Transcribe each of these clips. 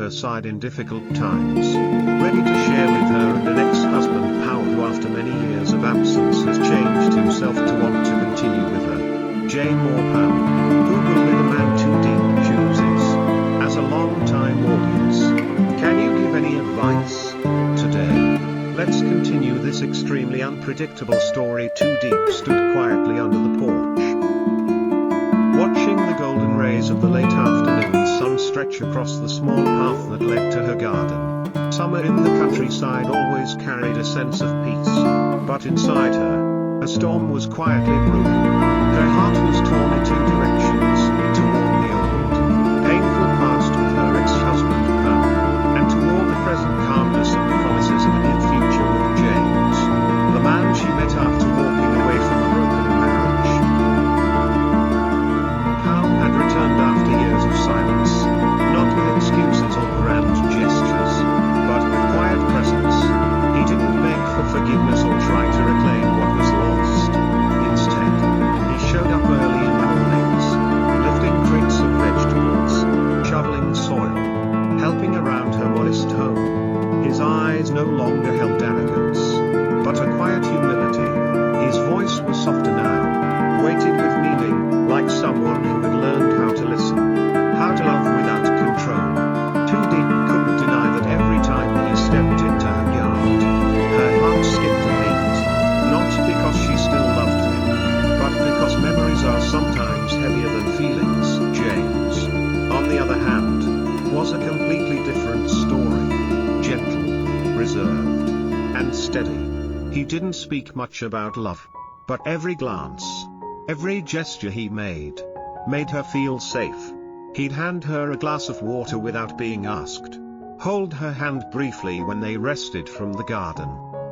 her side in difficult times. Ready to share with her and an ex-husband Pao, who after many years of absence has changed himself to want to continue with her. Jame or Pao? Who will be the man Tu Diep chooses? As a long-time audience, can you give any advice? Today, let's continue this extremely unpredictable story. Tu Diep stood quietly under the porch, watching the golden rays of the late afternoon sun stretch across the small path that led to her garden. Summer in the countryside always carried a sense of peace, but inside her, a storm was quietly brewing. Her heart was torn in two directions, toward the old, painful past with her ex-husband Pao, and toward the present calmness and promises of a new future with James, the man she met after walking away from a broken marriage. Pao had returned after years of silence, not with excuses or grand gestures, but with quiet presence. He didn't beg for forgiveness or try to reclaim what was lost. Instead, he showed up early in the mornings, lifting crates of vegetables, shoveling soil, helping around her modest home. His eyes no longer held arrogance, but a quiet humility. His voice was softer now, weighted with meaning, like someone who had learned how to listen, how to love without control. Tu Diep couldn't deny that every time he stepped into her yard, her heart skipped a beat, not because she still loved him, but because memories are sometimes heavier than feelings. James, on the other hand, was a completely different story. Gentle, reserved, and steady. He didn't speak much about love, but every glance, every gesture he made her feel safe. He'd hand her a glass of water without being asked, hold her hand briefly when they rested from the garden,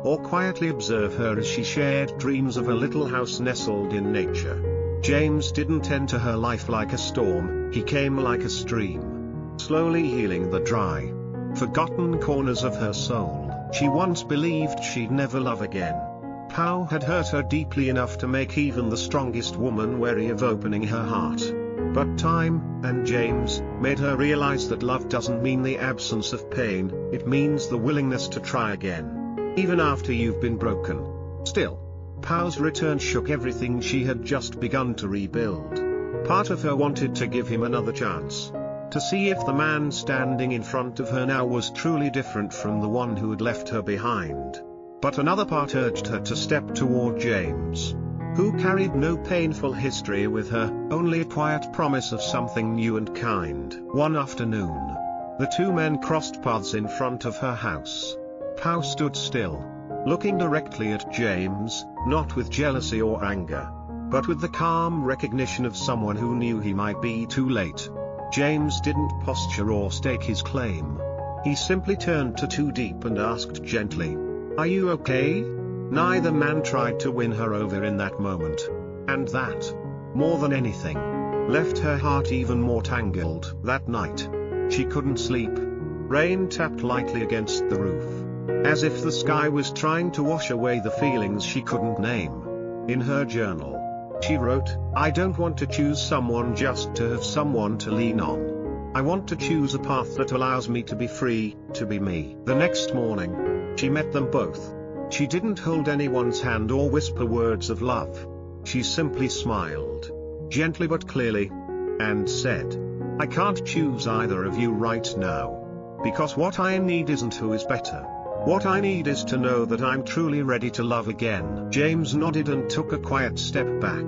or quietly observe her as she shared dreams of a little house nestled in nature. James didn't enter her life like a storm, he came like a stream, slowly healing the dry, forgotten corners of her soul. She once believed she'd never love again. Pao had hurt her deeply enough to make even the strongest woman wary of opening her heart. But time, and James, made her realize that love doesn't mean the absence of pain, it means the willingness to try again, even after you've been broken. Still, Pao's return shook everything she had just begun to rebuild. Part of her wanted to give him another chance, to see if the man standing in front of her now was truly different from the one who had left her behind. But another part urged her to step toward James, who carried no painful history with her, only a quiet promise of something new and kind. One afternoon, the two men crossed paths in front of her house. Pao stood still, looking directly at James, not with jealousy or anger, but with the calm recognition of someone who knew he might be too late. James didn't posture or stake his claim. He simply turned to Tu Diep and asked gently, "Are you okay?" Neither man tried to win her over in that moment. And that, more than anything, left her heart even more tangled. That night, she couldn't sleep. Rain tapped lightly against the roof, as if the sky was trying to wash away the feelings she couldn't name. In her journal, she wrote, "I don't want to choose someone just to have someone to lean on. I want to choose a path that allows me to be free, to be me." The next morning, she met them both. She didn't hold anyone's hand or whisper words of love. She simply smiled, gently but clearly, and said, "I can't choose either of you right now. Because what I need isn't who is better. What I need is to know that I'm truly ready to love again." James nodded and took a quiet step back.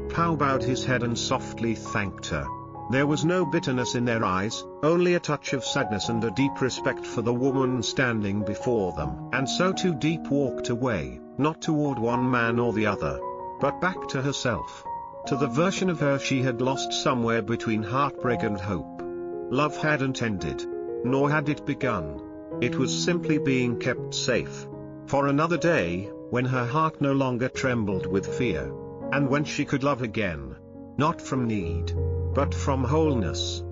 Pao bowed his head and softly thanked her. There was no bitterness in their eyes, only a touch of sadness and a deep respect for the woman standing before them. And so Tu Diep walked away, not toward one man or the other, but back to herself, to the version of her she had lost somewhere between heartbreak and hope. Love hadn't ended, nor had it begun. It was simply being kept safe for another day, when her heart no longer trembled with fear, and when she could love again, not from need, but from wholeness.